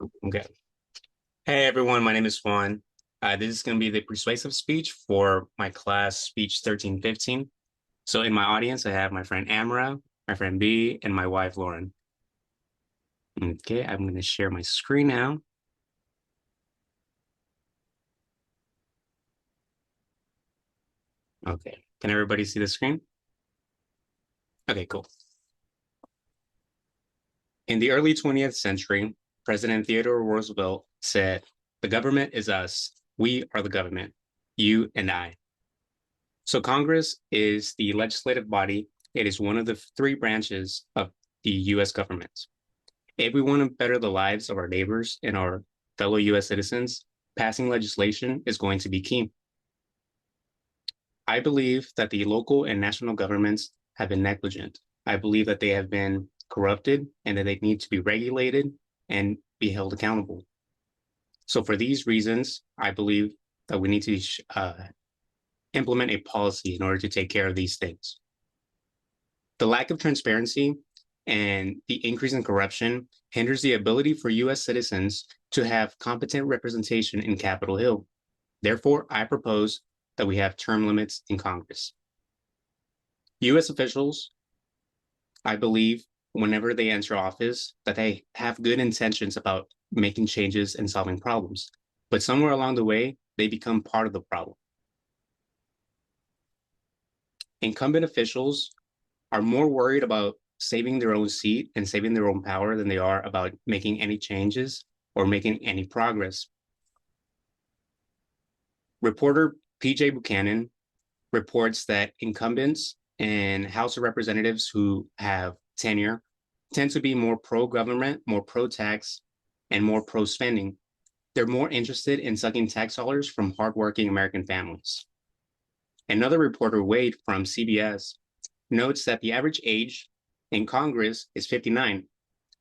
Okay. Hey everyone, my name is Juan. This is going to be the persuasive speech for my class speech 1315. So in my audience, I have my friend Amara, my friend B, and my wife Lauren. Okay, I'm going to share my screen now. Okay, can everybody see the screen? Okay, cool. In the early 20th century, President Theodore Roosevelt said, "The government is us. We are the government, you and I." So Congress is the legislative body. It is one of the three branches of the US government. If we want to better the lives of our neighbors and our fellow US citizens, passing legislation is going to be key. I believe that the local and national governments have been negligent. I believe that they have been corrupted and that they need to be regulated and be held accountable. So for these reasons, I believe that we need to implement a policy in order to take care of these things. The lack of transparency and the increase in corruption hinders the ability for US citizens to have competent representation in Capitol Hill. Therefore, I propose that we have term limits in Congress. US officials, I believe, whenever they enter office, that they have good intentions about making changes and solving problems. But somewhere along the way, they become part of the problem. Incumbent officials are more worried about saving their own seat and saving their own power than they are about making any changes or making any progress. Reporter PJ Buchanan reports that incumbents and House of Representatives who have tenure tend to be more pro-government, more pro-tax, and more pro-spending. They're more interested in sucking tax dollars from hardworking American families. Another reporter, Wade from CBS, notes that the average age in Congress is 59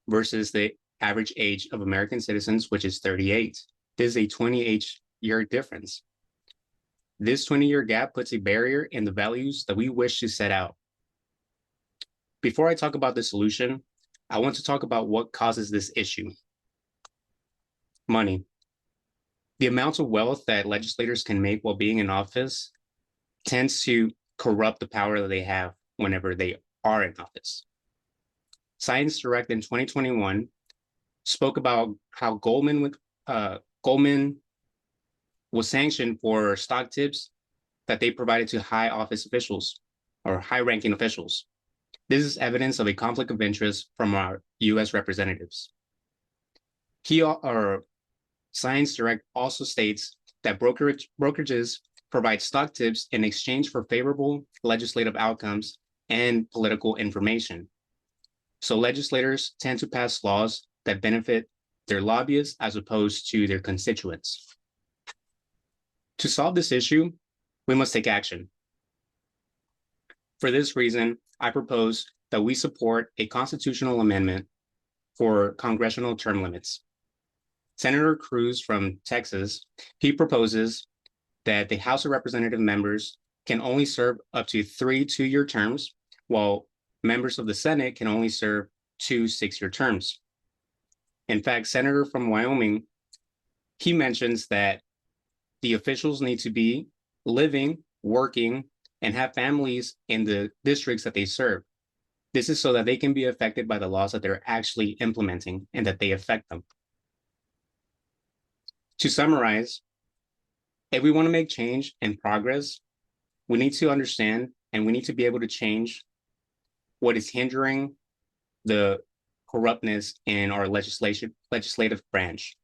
versus the average age of American citizens, which is 38. This is a 28-year difference. This 20-year gap puts a barrier in the values that we wish to set out. Before I talk about the solution, I want to talk about what causes this issue. Money. The amount of wealth that legislators can make while being in office tends to corrupt the power that they have whenever they are in office. Science Direct in 2021 spoke about how Goldman was sanctioned for stock tips that they provided to high office officials or high-ranking officials. This is evidence of a conflict of interest from our US representatives. Science Direct also states that brokerages provide stock tips in exchange for favorable legislative outcomes and political information. So legislators tend to pass laws that benefit their lobbyists as opposed to their constituents. To solve this issue, we must take action. For this reason, I propose that we support a constitutional amendment for congressional term limits. Senator Cruz from Texas, he proposes that the House of Representative members can only serve up to 3 two-year terms, while members of the Senate can only serve 2 six-year terms. In fact, Senator from Wyoming, he mentions that the officials need to be living, working, and have families in the districts that they serve. This is so that they can be affected by the laws that they're actually implementing and that they affect them. To summarize, if we want to make change and progress, we need to understand and we need to be able to change what is hindering the corruptness in our legislative branch.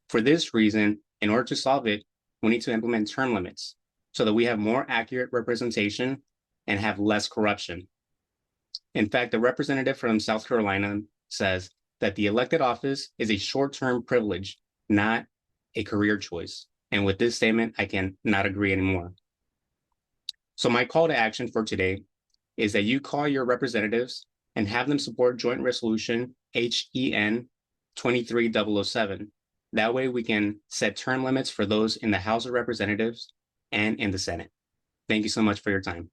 For this reason, in order to solve it, we need to implement term limits so that we have more accurate representation and have less corruption. In fact, the representative from South Carolina says that the elected office is a short-term privilege, not a career choice. And with this statement, I can not agree anymore. So my call to action for today is that you call your representatives and have them support Joint Resolution HEN 23007. That way we can set term limits for those in the House of Representatives and in the Senate. Thank you so much for your time.